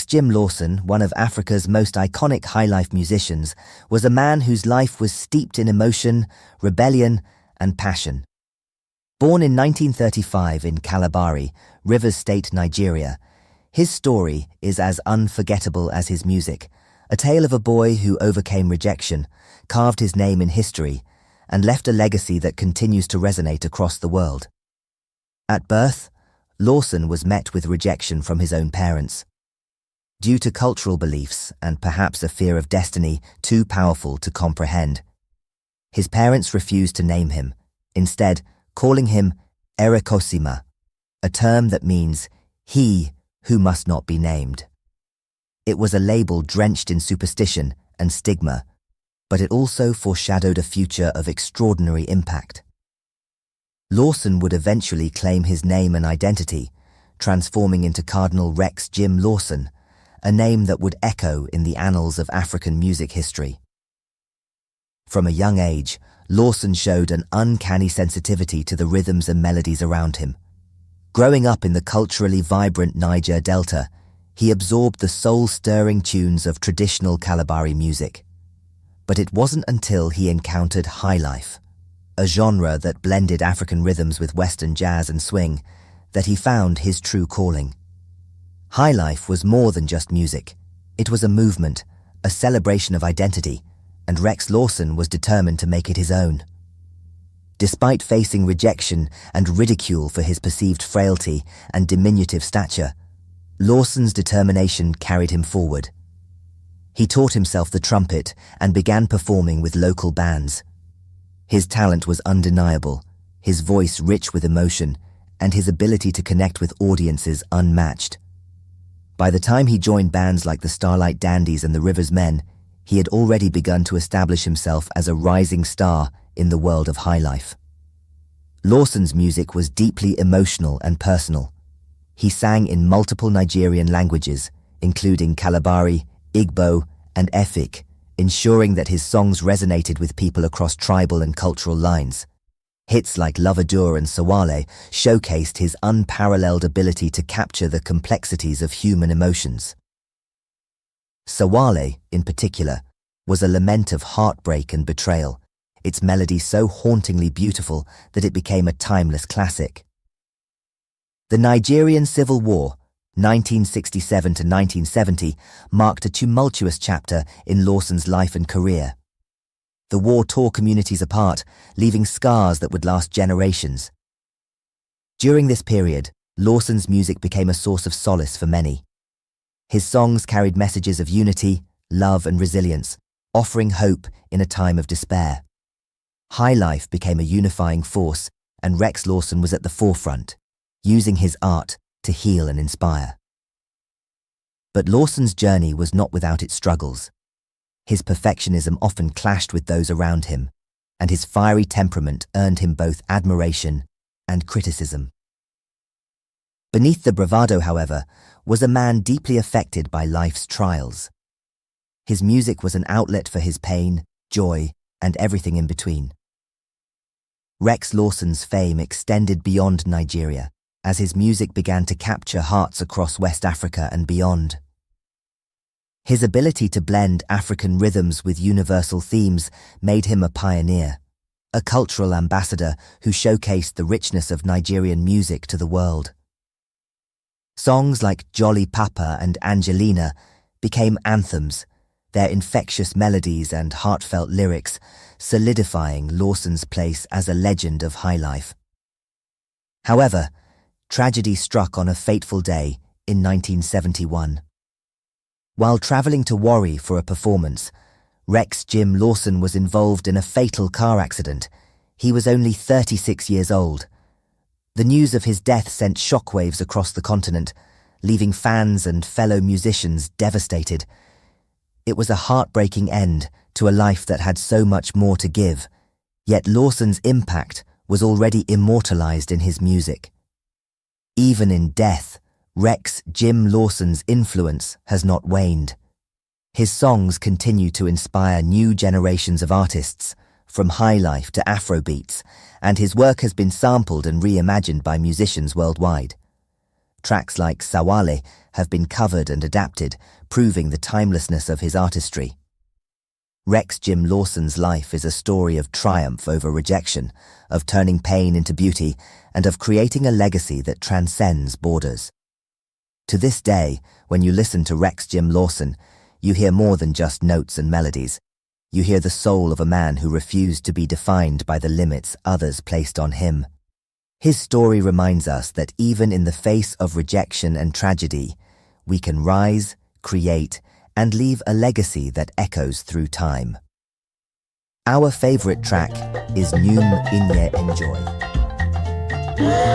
Jim Lawson, one of Africa's most iconic highlife musicians, was a man whose life was steeped in emotion, rebellion, and passion. Born in 1935 in Kalabari, Rivers State, Nigeria, his story is as unforgettable as his music, a tale of a boy who overcame rejection, carved his name in history, and left a legacy that continues to resonate across the world. At birth, Lawson was met with rejection from his own parents. Due to cultural beliefs and perhaps a fear of destiny too powerful to comprehend, his parents refused to name him, instead calling him Erekosima, a term that means he who must not be named. It was a label drenched in superstition and stigma, but it also foreshadowed a future of extraordinary impact. Lawson would eventually claim his name and identity, transforming into Cardinal Jim Lawson, a name that would echo in the annals of African music history. From a young age, Lawson showed an uncanny sensitivity to the rhythms and melodies around him. Growing up in the culturally vibrant Niger Delta, he absorbed the soul-stirring tunes of traditional Kalabari music. But it wasn't until he encountered highlife, a genre that blended African rhythms with Western jazz and swing, that he found his true calling. Highlife was more than just music. It was a movement, a celebration of identity, and Lawson was determined to make it his own. Despite facing rejection and ridicule for his perceived frailty and diminutive stature, Lawson's determination carried him forward. He taught himself the trumpet and began performing with local bands. His talent was undeniable, his voice rich with emotion, and his ability to connect with audiences unmatched. By the time he joined bands like the Starlight Dandies and the Rivers Men, he had already begun to establish himself as a rising star in the world of highlife. Lawson's music was deeply emotional and personal. He sang in multiple Nigerian languages, including Kalabari, Igbo, and Efik, ensuring that his songs resonated with people across tribal and cultural lines. Hits like Lovadur and Sawale showcased his unparalleled ability to capture the complexities of human emotions. Sawale, in particular, was a lament of heartbreak and betrayal, its melody so hauntingly beautiful that it became a timeless classic. The Nigerian Civil War, 1967 to 1970, marked a tumultuous chapter in Lawson's life and career. The war tore communities apart, leaving scars that would last generations. During this period, Lawson's music became a source of solace for many. His songs carried messages of unity, love, and resilience, offering hope in a time of despair. Highlife became a unifying force, and Lawson was at the forefront, using his art to heal and inspire. But Lawson's journey was not without its struggles. His perfectionism often clashed with those around him, and his fiery temperament earned him both admiration and criticism. Beneath the bravado, however, was a man deeply affected by life's trials. His music was an outlet for his pain, joy, and everything in between. Lawson's fame extended beyond Nigeria, as his music began to capture hearts across West Africa and beyond. His ability to blend African rhythms with universal themes made him a pioneer, a cultural ambassador who showcased the richness of Nigerian music to the world. Songs like Jolly Papa and Angelina became anthems, their infectious melodies and heartfelt lyrics solidifying Lawson's place as a legend of highlife. However, tragedy struck on a fateful day in 1971. While traveling to Warri for a performance, Jim Lawson was involved in a fatal car accident. He was only 36 years old. The news of his death sent shockwaves across the continent, leaving fans and fellow musicians devastated. It was a heartbreaking end to a life that had so much more to give, yet Lawson's impact was already immortalized in his music. Even in death, Jim Lawson's influence has not waned. His songs continue to inspire new generations of artists, from highlife to Afrobeats, and his work has been sampled and reimagined by musicians worldwide. Tracks like Sawale have been covered and adapted, proving the timelessness of his artistry. Jim Lawson's life is a story of triumph over rejection, of turning pain into beauty, and of creating a legacy that transcends borders. To this day, when you listen to Jim Lawson, you hear more than just notes and melodies. You hear the soul of a man who refused to be defined by the limits others placed on him. His story reminds us that even in the face of rejection and tragedy, we can rise, create, and leave a legacy that echoes through time. Our favorite track is Nyum Inye Enjoy. Yeah.